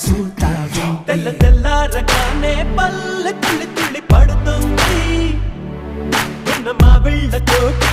సూతావి తెల్ల తెల్లారగానే పల్లె తుళ్ళి తుళ్ళి పడుతుంది ఉన్న మా బిళ్ళ కోటి